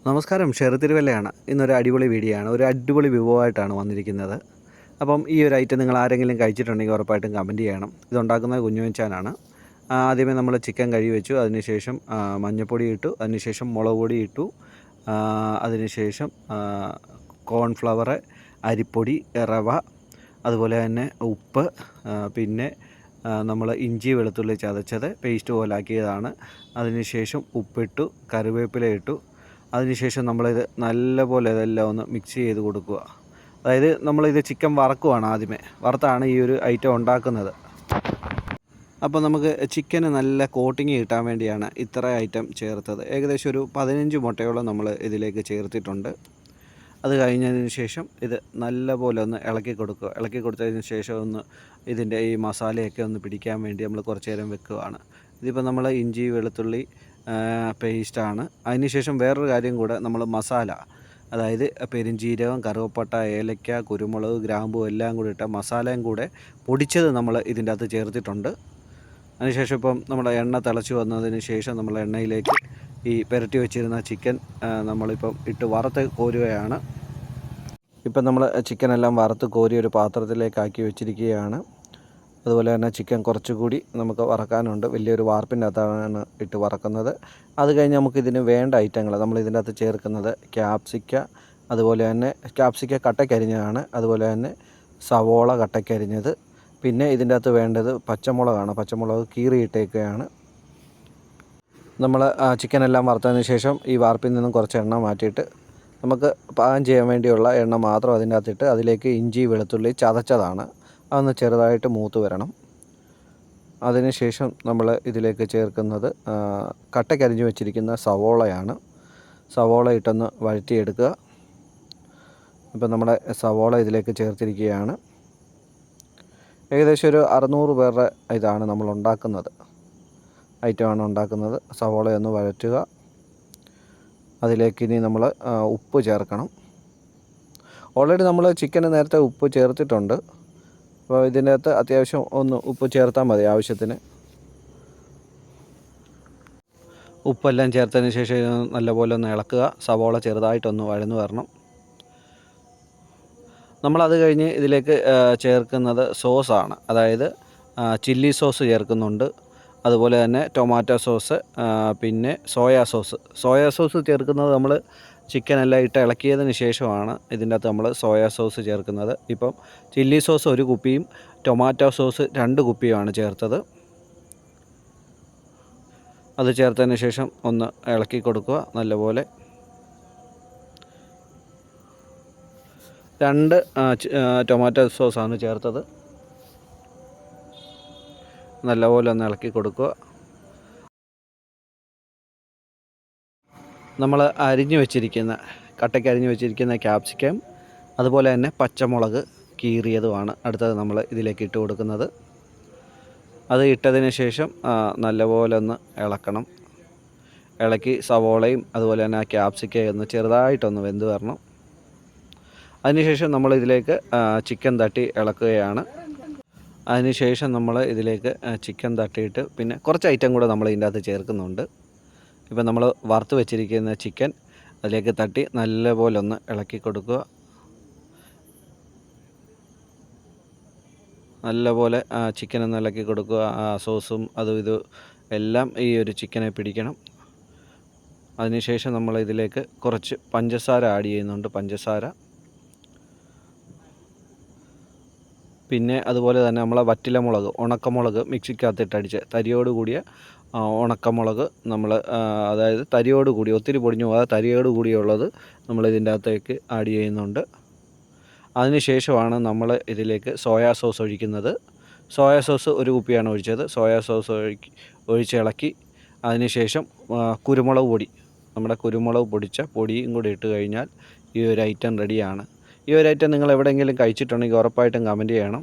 നമസ്കാരം, ഷെറി തിരുവല്ലയാണ്. ഇന്നൊരു അടിപൊളി വീഡിയോ ആണ്. ഒരു അടിപൊളി വിഭവമായിട്ടാണ് വന്നിരിക്കുന്നത്. അപ്പം ഈ ഒരു ഐറ്റം നിങ്ങൾ ആരെങ്കിലും കഴിച്ചിട്ടുണ്ടെങ്കിൽ ഉറപ്പായിട്ടും കമൻറ്റ് ചെയ്യണം. ഇതുണ്ടാക്കുന്നത് കുഞ്ഞുവെച്ചാനാണ്. ആദ്യമേ നമ്മൾ ചിക്കൻ കഴുകി വെച്ചു. അതിനുശേഷം മഞ്ഞൾപ്പൊടി ഇട്ടു. അതിനുശേഷം മുളക് പൊടി ഇട്ടു. അതിനുശേഷം കോൺഫ്ലവർ, അരിപ്പൊടി, റവ, അതുപോലെ തന്നെ ഉപ്പ്, പിന്നെ നമ്മൾ ഇഞ്ചി വെളുത്തുള്ളി ചതച്ചത് പേസ്റ്റ് പോലാക്കിയതാണ്. അതിനുശേഷം ഉപ്പിട്ടു, കറിവേപ്പില ഇട്ടു. അതിനുശേഷം നമ്മളിത് നല്ലപോലെ ഇതെല്ലാം ഒന്ന് മിക്സ് ചെയ്ത് കൊടുക്കുക. അതായത് നമ്മളിത് ചിക്കൻ വറക്കുവാണ്. ആദ്യമേ വറുത്താണ് ഈ ഒരു ഐറ്റം ഉണ്ടാക്കുന്നത്. അപ്പോൾ നമുക്ക് ചിക്കന് നല്ല കോട്ടിങ് കിട്ടാൻ വേണ്ടിയാണ് ഇത്ര ഐറ്റം ചേർത്തത്. ഏകദേശം ഒരു 15 മുട്ടയോളം നമ്മൾ ഇതിലേക്ക് ചേർത്തിട്ടുണ്ട്. അത് കഴിഞ്ഞതിന് ശേഷം ഇത് നല്ലപോലെ ഒന്ന് ഇളക്കി കൊടുക്കുക. ഇളക്കി കൊടുത്തതിന് ശേഷം ഒന്ന് ഇതിൻ്റെ ഈ മസാലയൊക്കെ ഒന്ന് പിടിക്കാൻ വേണ്ടി നമ്മൾ കുറച്ച് നേരം വെക്കുകയാണ്. ഇതിപ്പോൾ നമ്മൾ ഇഞ്ചി വെളുത്തുള്ളി പേസ്റ്റാണ്. അതിനുശേഷം വേറൊരു കാര്യം കൂടെ, നമ്മൾ മസാല, അതായത് പെരുംജീരകം, കറുവപ്പട്ട, ഏലക്ക, കുരുമുളക്, ഗ്രാമ്പു എല്ലാം കൂടി ഇട്ട മസാലയും കൂടെ പൊടിച്ചത് നമ്മൾ ഇതിൻ്റെ അകത്ത് ചേർത്തിട്ടുണ്ട്. അതിനുശേഷം ഇപ്പം നമ്മുടെ എണ്ണ തിളച്ച് വന്നതിന് ശേഷം നമ്മൾ എണ്ണയിലേക്ക് ഈ പുരട്ടി വെച്ചിരുന്ന ചിക്കൻ നമ്മളിപ്പം ഇട്ട് വറുത്ത് കോരുകയാണ്. ഇപ്പം നമ്മൾ ചിക്കനെല്ലാം വറുത്ത് കോരി ഒരു പാത്രത്തിലേക്കാക്കി വെച്ചിരിക്കുകയാണ്. അതുപോലെ തന്നെ ചിക്കൻ കുറച്ചുകൂടി നമുക്ക് വറക്കാനുണ്ട്. വലിയൊരു വാർപ്പിൻ്റെ അകത്താണ് ഇട്ട് വറക്കുന്നത്. അത് കഴിഞ്ഞ് നമുക്കിതിന് വേണ്ട ഐറ്റങ്ങൾ നമ്മൾ ഇതിൻ്റെ അകത്ത് ചേർക്കുന്നത് ക്യാപ്സിക്ക, അതുപോലെ തന്നെ ക്യാപ്സിക്ക കട്ടക്കരിഞ്ഞതാണ്. അതുപോലെ തന്നെ സവോള കട്ടക്കരിഞ്ഞത്. പിന്നെ ഇതിൻ്റെ അകത്ത് വേണ്ടത് പച്ചമുളകാണ്. പച്ചമുളക് കീറിയിട്ടേക്കുകയാണ്. നമ്മൾ ചിക്കനെല്ലാം വറുത്തതിന് ശേഷം ഈ വാർപ്പിൽ നിന്നും കുറച്ച് എണ്ണ മാറ്റിയിട്ട് നമുക്ക് പാകം ചെയ്യാൻ വേണ്ടിയുള്ള എണ്ണ മാത്രം അതിൻ്റെ അകത്തിട്ട് അതിലേക്ക് ഇഞ്ചി വെളുത്തുള്ളി ചതച്ചതാണ്. അതൊന്ന് ചെറുതായിട്ട് മൂത്ത് വരണം. അതിനുശേഷം നമ്മൾ ഇതിലേക്ക് ചേർക്കുന്നത് കട്ടക്കരിഞ്ഞ് വെച്ചിരിക്കുന്ന സവോളയാണ്. സവോള ഇട്ടൊന്ന് വഴറ്റിയെടുക്കുക. ഇപ്പം നമ്മുടെ സവോള ഇതിലേക്ക് ചേർത്തിരിക്കുകയാണ്. ഏകദേശം ഒരു 600 പേരുടെ ഇതാണ് നമ്മൾ ഉണ്ടാക്കുന്നത്, ഐറ്റമാണ് ഉണ്ടാക്കുന്നത്. സവോളയൊന്ന് വഴറ്റുക. അതിലേക്ക് ഇനി നമ്മൾ ഉപ്പ് ചേർക്കണം. ഓൾറെഡി നമ്മൾ ചിക്കന് നേരത്തെ ഉപ്പ് ചേർത്തിട്ടുണ്ട്. അപ്പോൾ ഇതിൻ്റെ അകത്ത് അത്യാവശ്യം ഒന്ന് ഉപ്പ് ചേർത്താൽ മതി ആവശ്യത്തിന്. ഉപ്പെല്ലാം ചേർത്തതിന് ശേഷം നല്ലപോലെ ഒന്ന് ഇളക്കുക. സവോള ചെറുതായിട്ടൊന്ന് വഴന്നു വരണം. നമ്മളത് കഴിഞ്ഞ് ഇതിലേക്ക് ചേർക്കുന്നത് സോസാണ്. അതായത് ചില്ലി സോസ് ചേർക്കുന്നുണ്ട്. അതുപോലെ തന്നെ ടൊമാറ്റോ സോസ്, പിന്നെ സോയാ സോസ് ചേർക്കുന്നത് നമ്മൾ ചിക്കനെല്ലാം ഇട്ട് ഇളക്കിയതിന് ശേഷമാണ് ഇതിൻ്റെ അകത്ത് നമ്മൾ സോയാ സോസ് ചേർക്കുന്നത്. ഇപ്പം ചില്ലി സോസ് 1 കുപ്പിയും ടൊമാറ്റോ സോസ് 2 കുപ്പിയുമാണ് ചേർത്തത്. അത് ചേർത്തതിന് ശേഷം ഒന്ന് ഇളക്കി കൊടുക്കുക നല്ലപോലെ. 2 ടൊമാറ്റോ സോസാണ് ചേർത്തത്. നല്ലപോലെ ഒന്ന് ഇളക്കി കൊടുക്കുക. നമ്മൾ കട്ടയ്ക്ക് അരിഞ്ഞു വെച്ചിരിക്കുന്ന ക്യാപ്സിക്കം, അതുപോലെ തന്നെ പച്ചമുളക് കീറിയതുമാണ് അടുത്തത് നമ്മൾ ഇതിലേക്ക് ഇട്ട് കൊടുക്കുന്നത്. അത് ഇട്ടതിന് ശേഷം നല്ലപോലെ ഒന്ന് ഇളക്കണം. ഇളക്കി സവോളയും അതുപോലെ തന്നെ ആ ക്യാപ്സിക്കം ഒന്ന് ചെറുതായിട്ടൊന്ന് വെന്ത് വരണം. അതിനുശേഷം നമ്മൾ ഇതിലേക്ക് ചിക്കൻ തട്ടി ഇളക്കുകയാണ്. അതിനുശേഷം നമ്മൾ ഇതിലേക്ക് ചിക്കൻ തട്ടിയിട്ട് പിന്നെ കുറച്ച് ഐറ്റം കൂടെ നമ്മൾ ഇതിൻ്റെ അകത്ത് ചേർക്കുന്നുണ്ട്. ഇപ്പം നമ്മൾ വറുത്ത് വെച്ചിരിക്കുന്ന ചിക്കൻ അതിലേക്ക് തട്ടി നല്ലപോലെ ഒന്ന് ഇളക്കി കൊടുക്കുക. നല്ലപോലെ ചിക്കൻ ഒന്ന് ഇളക്കി കൊടുക്കുക. സോസും അതും ഇതും എല്ലാം ഈ ഒരു ചിക്കനെ പിടിക്കണം. അതിനുശേഷം നമ്മൾ ഇതിലേക്ക് കുറച്ച് പഞ്ചസാര ആഡ് ചെയ്യുന്നുണ്ട്. പിന്നെ അതുപോലെ തന്നെ നമ്മളെ വറ്റലമുളക്, ഉണക്കമുളക് മിക്സിക്കകത്തിട്ടടിച്ച് തരിയോട് കൂടിയ ഉണക്കമുളക് നമ്മൾ, അതായത് തരിയോട് കൂടി, ഒത്തിരി പൊടിഞ്ഞു പോകാതെ തരിയോട് കൂടിയുള്ളത് നമ്മൾ ഇതിൻ്റെ അകത്തേക്ക് ആഡ് ചെയ്യുന്നുണ്ട്. അതിനുശേഷമാണ് നമ്മൾ ഇതിലേക്ക് സോയാ സോസ് ഒഴിക്കുന്നത്. Soya sauce 1 കുപ്പിയാണ് ഒഴിച്ചത്. സോയാ സോസ് ഒഴിച്ചിളക്കി അതിനുശേഷം കുരുമുളക് പൊടി, നമ്മുടെ കുരുമുളക് പൊടിച്ച പൊടിയും കൂടി ഇട്ട് കഴിഞ്ഞാൽ ഈ ഒരു ഐറ്റം റെഡിയാണ്. ഈ ഒരു ഐറ്റം നിങ്ങൾ എവിടെയെങ്കിലും കഴിച്ചിട്ടുണ്ടെങ്കിൽ ഉറപ്പായിട്ടും കമൻറ്റ് ചെയ്യണം.